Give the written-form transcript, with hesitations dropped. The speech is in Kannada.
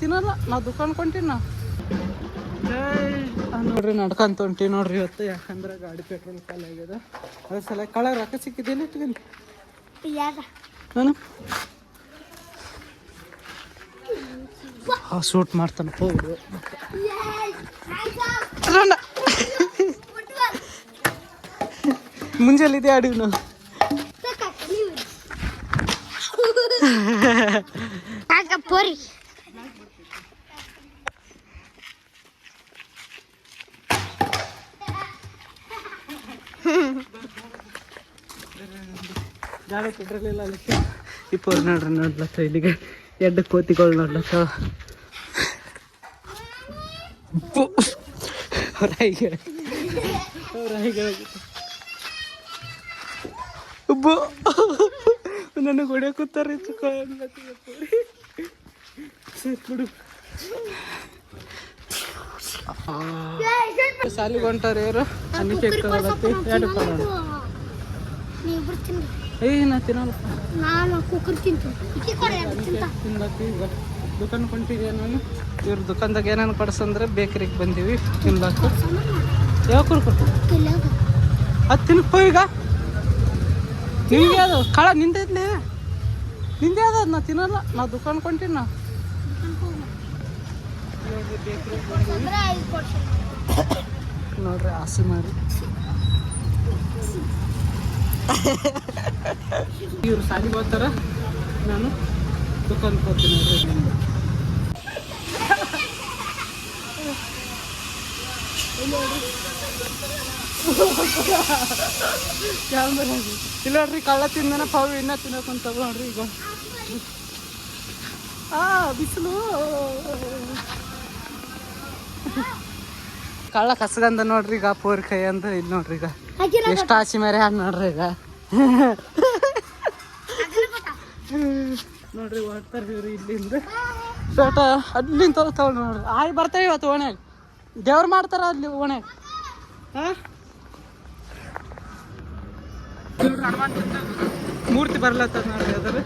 ತಿನ್ನಲ್ಲ ನಾ ದುಕಾನ್ ಕೊಂಟೀನಿ ನಾ ನೋಡ್ರಿ ನಡ್ಕೊಂತ ಹೊಂಟೀವಿ ನೋಡ್ರಿ ಇವತ್ತು. ಯಾಕಂದ್ರೆ ಗಾಡಿ ಪೆಟ್ರೋಲ್ ಖಾಲಿ ಆಗ್ಯದ. ಅದ್ರ ಸಲ ಕಳ ರೊಕ್ಕ ಸಿಕ್ಕಿದ್ದಿಲ್ಲ ಇಟ್ಕೊಂಡು ನಾನು ಶೂಟ್ ಮಾಡ್ತಾನೆ ಹೋಗ್ಬಿಡು. ಮುಂಜಾನೆ ಇದೆ ಅಡಿವಿ ನಾವು ಪೋರಿ ಗಾಡಿ ಪೆಟ್ರೋಲ್ ಇಲ್ಲ ಅದಕ್ಕೆ ಈ ಪೋರ್ ನೋಡ್ರಿ ನೋಡ್ಲತ್ತ ಇಲ್ಲಿಗೆ ಎಡ್ಡು ಕೋತಿಗಳು ನೋಡ್ಲತ್ತ ನನಗೆ ಹೊಡ್ಯ ಕೂತಾರ ಸಾಲಿಗೆ ಹೊಂಟಾರ ಇವರು ಅನ್ನಕ್ಕೆ ಎರಡು ಕೊಡೋಣ. ನಾ ತಿನ್ನಲ್ಲಪ್ಪ ತಿನ್ಲತ್ತಿ ಈಗ ದುಕಾನ್ ಕೊಂಟಿದ್ದೆ ನಾನು. ಇವ್ರ ದುಕಾನ್ದಾಗ ಏನೇನು ಕೊಡ್ಸಂದ್ರೆ ಬೇಕರಿಗೆ ಬಂದೀವಿ ತಿನ್ಲಾಕ. ಯಾವ ಕುರ್ಕೊಟ್ಟು ಅದು ತಿನ್ಕೋ ಈಗ ನಿಮ್ಗೆ ಅದು ಕಳ ನಿಂದೈತ್ಲಿ ನಿಂದೆ ಅದ ನಾ ತಿನ್ನಲ್ಲ ನಾ ದುಕಾನ್ ಕೊಂಟೀನಿ ನಾ. ನೋಡ್ರಿ ಆಸೆ ಮಾಡಿ ಇವ್ರು ಸಾಲಿಗೆ ಹೋಗ್ತಾರ, ನಾನು ದುಕಾನ್ ಹೋಗ್ತೀನಿ ನೋಡ್ರಿ. ಇಲ್ಲ ನೋಡ್ರಿ ಕಳ್ಳ ತಿಂದನ ಪಾವು ಇನ್ನ ತಿನ್ನೋಕಂತ ನೋಡ್ರಿ. ಈಗ ಬಿಸಿಲು ಕಳ್ಳ ಕಸಗಂದ ನೋಡ್ರಿ. ಈಗ ಪೋರ್ ಕೈ ಅಂತ ಇದು ನೋಡ್ರಿ. ಈಗ ಎಷ್ಟು ಆಚೆ ಮೇರೆ ಹಾಂ ನೋಡ್ರಿ. ಈಗ ನೋಡ್ರಿ ಓಡ್ತಾರ ಇವ್ರು ಇಲ್ಲಿಂದ ಶೋಟ ಅಲ್ಲಿಂದ ತಗೊಂಡು ನೋಡ್ರಿ. ಆಯ್ ಬರ್ತಾವೆ ಇವತ್ತು ಓಣ್ಯಾಗ ದೇವ್ರು ಮಾಡ್ತಾರ ಅಲ್ಲಿ ಓಣ್ಯಾಗ. ಮೂರ್ತಿ ಬರ್ಲತ್ತ ನೋಡ್ರಿ ಅದ್ರ